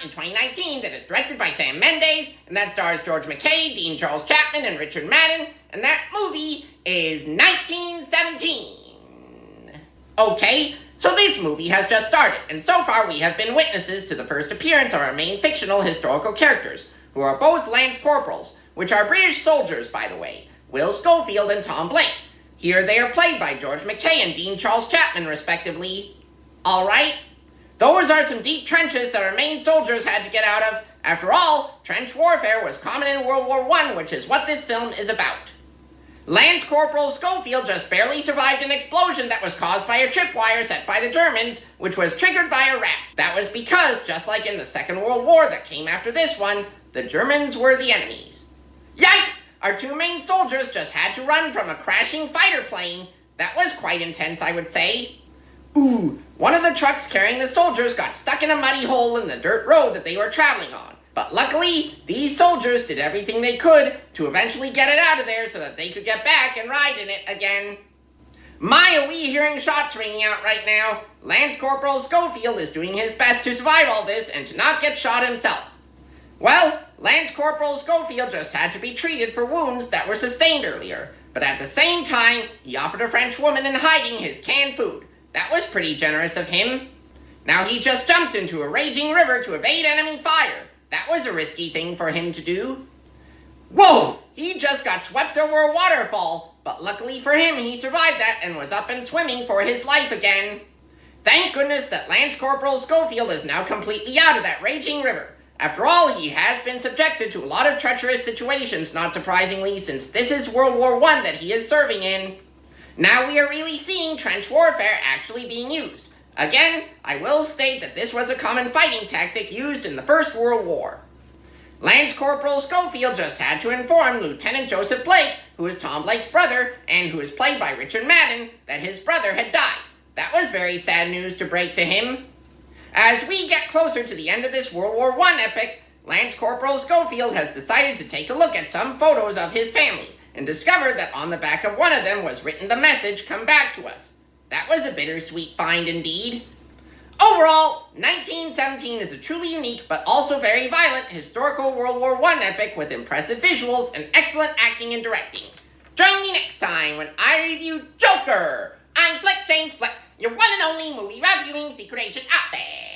out in 2019 that is directed by Sam Mendes, and that stars George MacKay, Dean Charles Chapman, and Richard Madden, and that movie is 1917. Okay, so this movie has just started, and so far we have been witnesses to the first appearance of our main fictional historical characters, who are both Lance Corporals, which are British soldiers, by the way, Will Schofield and Tom Blake. Here they are played by George MacKay and Dean Charles Chapman, respectively. Alright? Those are some deep trenches that our main soldiers had to get out of. After all, trench warfare was common in World War I, which is what this film is about. Lance Corporal Schofield just barely survived an explosion that was caused by a tripwire set by the Germans, which was triggered by a rat. That was because, just like in the Second World War that came after this one, the Germans were the enemies. Yikes! Our two main soldiers just had to run from a crashing fighter plane. That was quite intense, I would say. Ooh, one of the trucks carrying the soldiers got stuck in a muddy hole in the dirt road that they were traveling on. But luckily, these soldiers did everything they could to eventually get it out of there so that they could get back and ride in it again. My, are we hearing shots ringing out right now? Lance Corporal Schofield is doing his best to survive all this and to not get shot himself. Well, Lance Corporal Schofield just had to be treated for wounds that were sustained earlier, but at the same time, he offered a French woman in hiding his canned food. That was pretty generous of him. Now he just jumped into a raging river to evade enemy fire. That was a risky thing for him to do. Whoa! He just got swept over a waterfall, but luckily for him, he survived that and was up and swimming for his life again. Thank goodness that Lance Corporal Schofield is now completely out of that raging river. After all, he has been subjected to a lot of treacherous situations, not surprisingly, since this is World War I that he is serving in. Now we are really seeing trench warfare actually being used. Again, I will state that this was a common fighting tactic used in the First World War. Lance Corporal Schofield just had to inform Lieutenant Joseph Blake, who is Tom Blake's brother, and who is played by Richard Madden, that his brother had died. That was very sad news to break to him. As we get closer to the end of this World War I epic, Lance Corporal Schofield has decided to take a look at some photos of his family, and discovered that on the back of one of them was written the message, "Come back to us." That was a bittersweet find indeed. Overall, 1917 is a truly unique but also very violent historical World War I epic with impressive visuals and excellent acting and directing. Join me next time when I review Joker! I'm Flick James Flick, your one and only movie reviewing secret agent out there.